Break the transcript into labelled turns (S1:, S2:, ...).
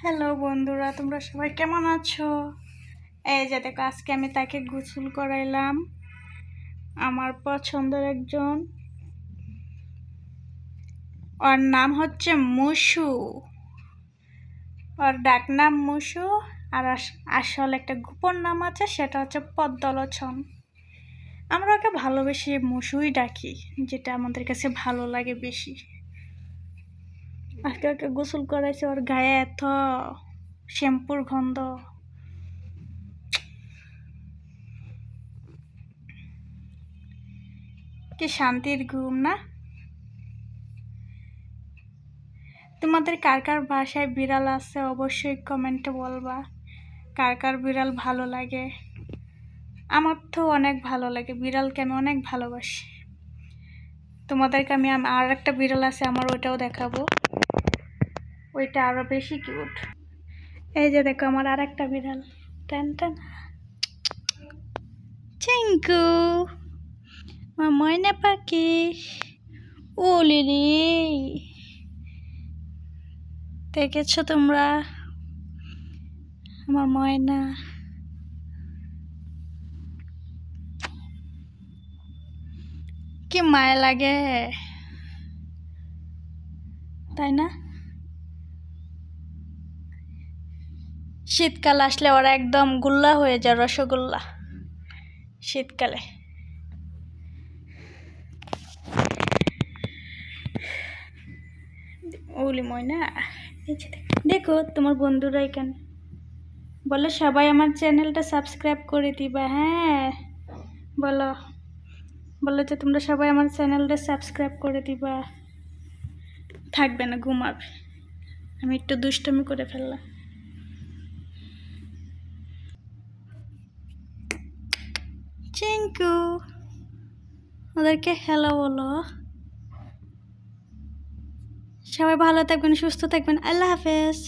S1: Hello বন্ধুরা, তোমরা সবাই কেমন আছো? এই যে দেখো, আজকে আমি তাকে গোসল করাইলাম। আমার পছন্দের একজন, ওর নাম হচ্ছে মুসু। ওর ডাক নাম মুসু। আর আসল একটা গোপন নাম আছে, সেটা হচ্ছে পদ্মলোচন। আমরা ওকে ভালোবেসে মুসুই ডাকি, যেটা আমাদের কাছে ভালো লাগে বেশি। আজকে ওকে গোসল করাইছে, ওর গায়ে এত শ্যাম্পুর গন্ধ। কি শান্তির ঘুম না? তোমাদের কার কার বাসায় বিড়াল আছে অবশ্যই কমেন্টে বলবা। কার কার বিড়াল ভালো লাগে? আমার তো অনেক ভালো লাগে, বিড়ালকে আমি অনেক ভালোবাসি। তোমাদেরকে আমি আর একটা বিড়াল আছে আমার, ওইটাও দেখাবো। ওইটা আরো বেশি কিউট। এই যে দেখো আমার আর একটা বিড়াল, টান টান চিঙ্কু, আমার ময়না পাখি। ওলি রে, দেখেছো তোমরা আমার ময়না? কি মায়া লাগে, তাই না? শীতকাল আসলে ওরা একদম গুল্লা হয়ে যায়, রসগোল্লা শীতকালে। ওলি ময়না, দেখো তোমার বন্ধুরা এখানে। বলো সবাই আমার চ্যানেলটা সাবস্ক্রাইব করে দিবা, হ্যাঁ? বলো বলো যে তোমরা সবাই আমার চ্যানেলটা সাবস্ক্রাইব করে দিবা। থাকবে না, ঘুমাবে। আমি একটু দুষ্টুমি করে ফেললাম। চিঙ্কু, ওদেরকে হ্যালো বলো। সবাই ভালো থাকবেন, সুস্থ থাকবেন। আল্লাহ হাফেজ।